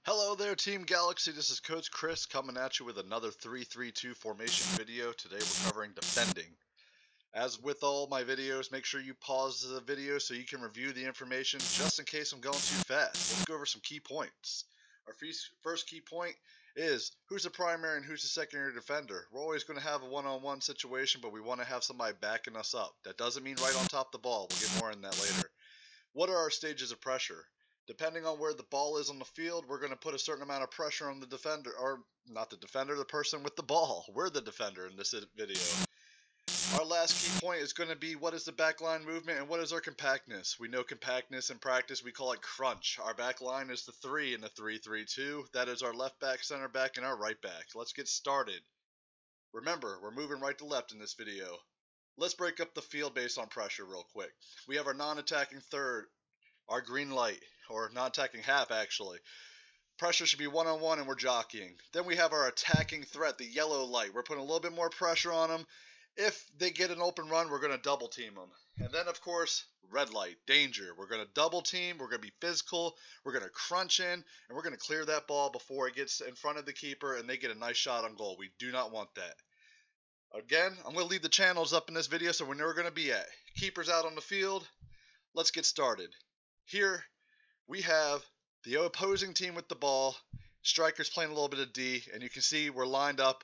Hello there, Team Galaxy. This is Coach Chris coming at you with another 3-3-2 formation video. Today we're covering defending. As with all my videos, make sure you pause the video so you can review the information just in case I'm going too fast. Let's go over some key points. Our first key point is who's the primary and who's the secondary defender. We're always going to have a one-on-one situation, but we want to have somebody backing us up. That doesn't mean right on top of the ball. We'll get more on that later. What are our stages of pressure? Depending on where the ball is on the field, we're going to put a certain amount of pressure on the defender, or not the defender, the person with the ball. We're the defender in this video. Our last key point is going to be what is the backline movement and what is our compactness. We know compactness in practice, we call it crunch. Our backline is the 3 in the 3-3-2. That is our left back, center back, and our right back. Let's get started. Remember, we're moving right to left in this video. Let's break up the field based on pressure real quick. We have our non-attacking third, our green light, or non-attacking half actually. Pressure should be one-on-one and we're jockeying. Then we have our attacking threat, the yellow light. We're putting a little bit more pressure on them. If they get an open run, we're going to double team them. And then, of course, red light, danger. We're going to double team, we're going to be physical, we're going to crunch in, and we're going to clear that ball before it gets in front of the keeper and they get a nice shot on goal. We do not want that. Again, I'm going to leave the channels up in this video so we know where we're going to be at. Keepers out on the field. Let's get started. Here we have the opposing team with the ball. Strikers playing a little bit of D, and you can see we're lined up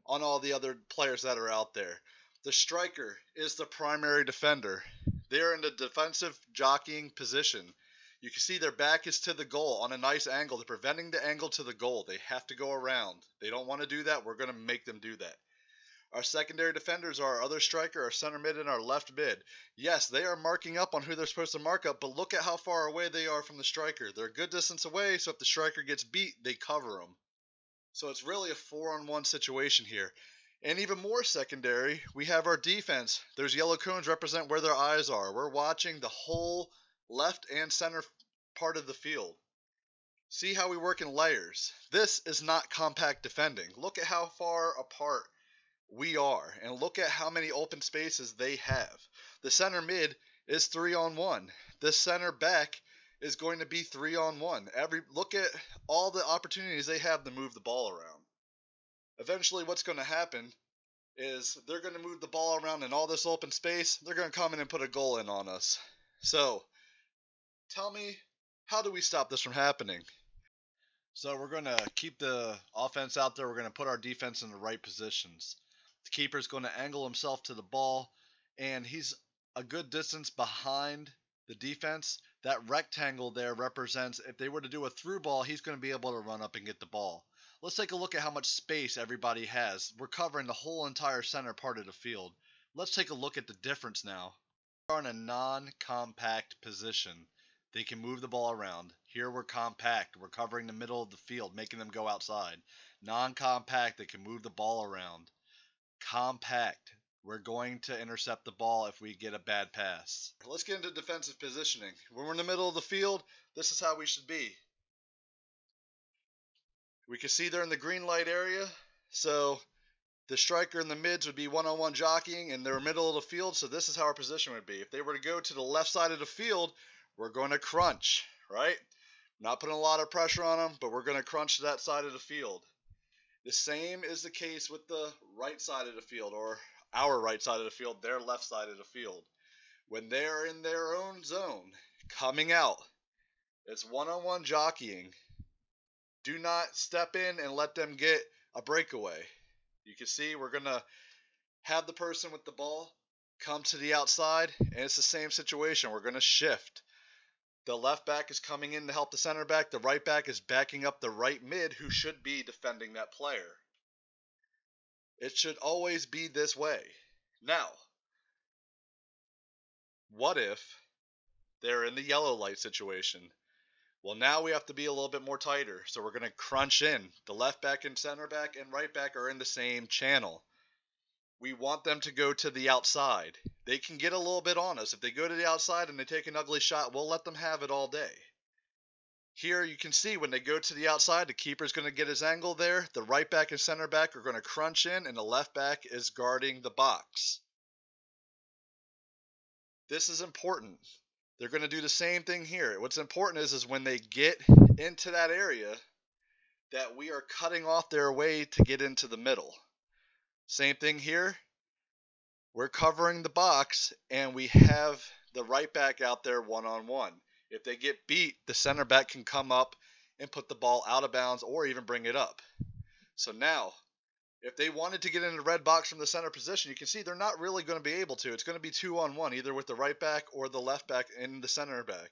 on all the other players that are out there. The striker is the primary defender. They're in the defensive jockeying position. You can see their back is to the goal on a nice angle. They're preventing the angle to the goal. They have to go around. They don't want to do that. We're going to make them do that. Our secondary defenders are our other striker, our center mid, and our left mid. Yes, they are marking up on who they're supposed to mark up, but look at how far away they are from the striker. They're a good distance away, so if the striker gets beat, they cover them. So it's really a 4-on-1 situation here. And even more secondary, we have our defense. Those yellow cones represent where their eyes are. We're watching the whole left and center part of the field. See how we work in layers. This is not compact defending. Look at how far apart we are, and look at how many open spaces they have. The center mid is 3-on-1. The center back is going to be 3-on-1. Look at all the opportunities they have to move the ball around. Eventually what's going to happen is they're going to move the ball around in all this open space. They're going to come in and put a goal in on us. So tell me, how do we stop this from happening? So we're going to keep the offense out there. We're going to put our defense in the right positions. The keeper's going to angle himself to the ball, and he's a good distance behind the defense. That rectangle there represents if they were to do a through ball, he's going to be able to run up and get the ball. Let's take a look at how much space everybody has. We're covering the whole entire center part of the field. Let's take a look at the difference now. We're in a non-compact position. They can move the ball around. Here we're compact. We're covering the middle of the field, making them go outside. Non-compact, they can move the ball around. Compact, we're going to intercept the ball if we get a bad pass. Let's get into defensive positioning. When we're in the middle of the field, this is how we should be. We can see they're in the green light area, so the striker and the mids would be one-on-one jockeying, and they're middle of the field, so this is how our position would be. If they were to go to the left side of the field, we're going to crunch, right? Not putting a lot of pressure on them, but we're going to crunch to that side of the field. The same is the case with the right side of the field, or our right side of the field, their left side of the field. When they're in their own zone, coming out, it's one-on-one jockeying. Do not step in and let them get a breakaway. You can see we're going to have the person with the ball come to the outside, and it's the same situation. We're going to shift. The left back is coming in to help the center back. The right back is backing up the right mid who should be defending that player. It should always be this way. Now, what if they're in the yellow light situation? Well, now we have to be a little bit more tighter. So we're going to crunch in. The left back and center back and right back are in the same channel. We want them to go to the outside. They can get a little bit on us. If they go to the outside and they take an ugly shot, we'll let them have it all day. Here you can see when they go to the outside, the keeper's going to get his angle there. The right back and center back are going to crunch in, and the left back is guarding the box. This is important. They're going to do the same thing here. What's important is when they get into that area, that we are cutting off their way to get into the middle. Same thing here. We're covering the box, and we have the right back out there one-on-one. If they get beat, the center back can come up and put the ball out of bounds or even bring it up. So now, if they wanted to get in the red box from the center position, you can see they're not really going to be able to. It's going to be 2-on-1, either with the right back or the left back and the center back.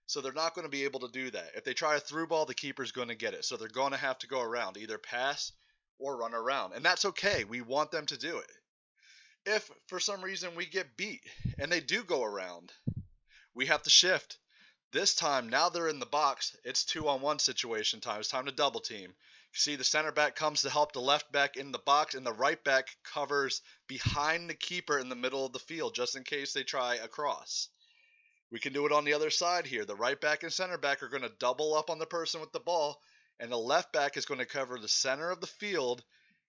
So they're not going to be able to do that. If they try a through ball, the keeper's going to get it. So they're going to have to go around, either pass or run around. And that's okay. We want them to do it. If for some reason we get beat and they do go around, we have to shift. This time, now they're in the box, it's 2-on-1 situation time. It's time to double team. See, the center back comes to help the left back in the box, and the right back covers behind the keeper in the middle of the field, just in case they try a cross. We can do it on the other side here. The right back and center back are going to double up on the person with the ball, and the left back is going to cover the center of the field,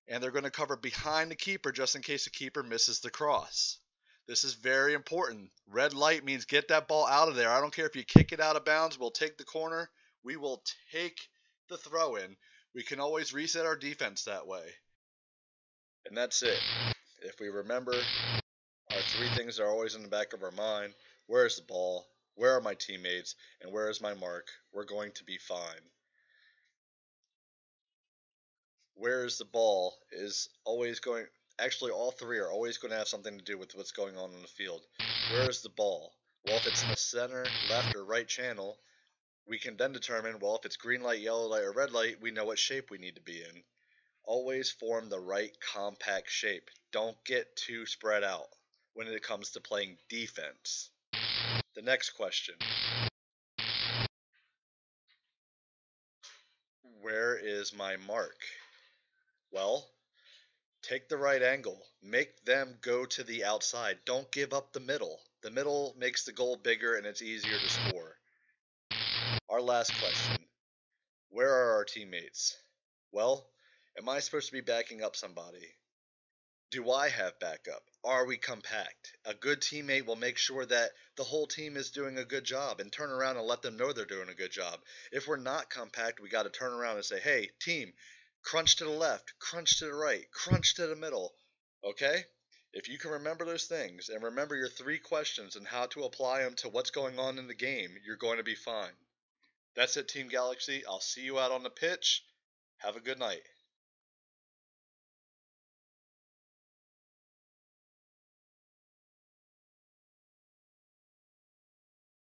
and they're going to cover behind the keeper just in case the keeper misses the cross. This is very important. Red light means get that ball out of there. I don't care if you kick it out of bounds. We'll take the corner. We will take the throw in. We can always reset our defense that way. And that's it. If we remember, our three things are always in the back of our mind. Where is the ball? Where are my teammates? And where is my mark? We're going to be fine. Where is the ball is always going... Actually, all three are always going to have something to do with what's going on the field. Where is the ball? Well, if it's in the center, left, or right channel, we can then determine, well, if it's green light, yellow light, or red light, we know what shape we need to be in. Always form the right compact shape. Don't get too spread out when it comes to playing defense. The next question. Where is my mark? Well, take the right angle. Make them go to the outside. Don't give up the middle. The middle makes the goal bigger and it's easier to score. Our last question. Where are our teammates? Well, am I supposed to be backing up somebody? Do I have backup? Are we compact? A good teammate will make sure that the whole team is doing a good job and turn around and let them know they're doing a good job. If we're not compact, we got to turn around and say, hey, team, crunch to the left, crunch to the right, crunch to the middle. Okay? If you can remember those things and remember your three questions and how to apply them to what's going on in the game, you're going to be fine. That's it, Team Galaxy. I'll see you out on the pitch. Have a good night.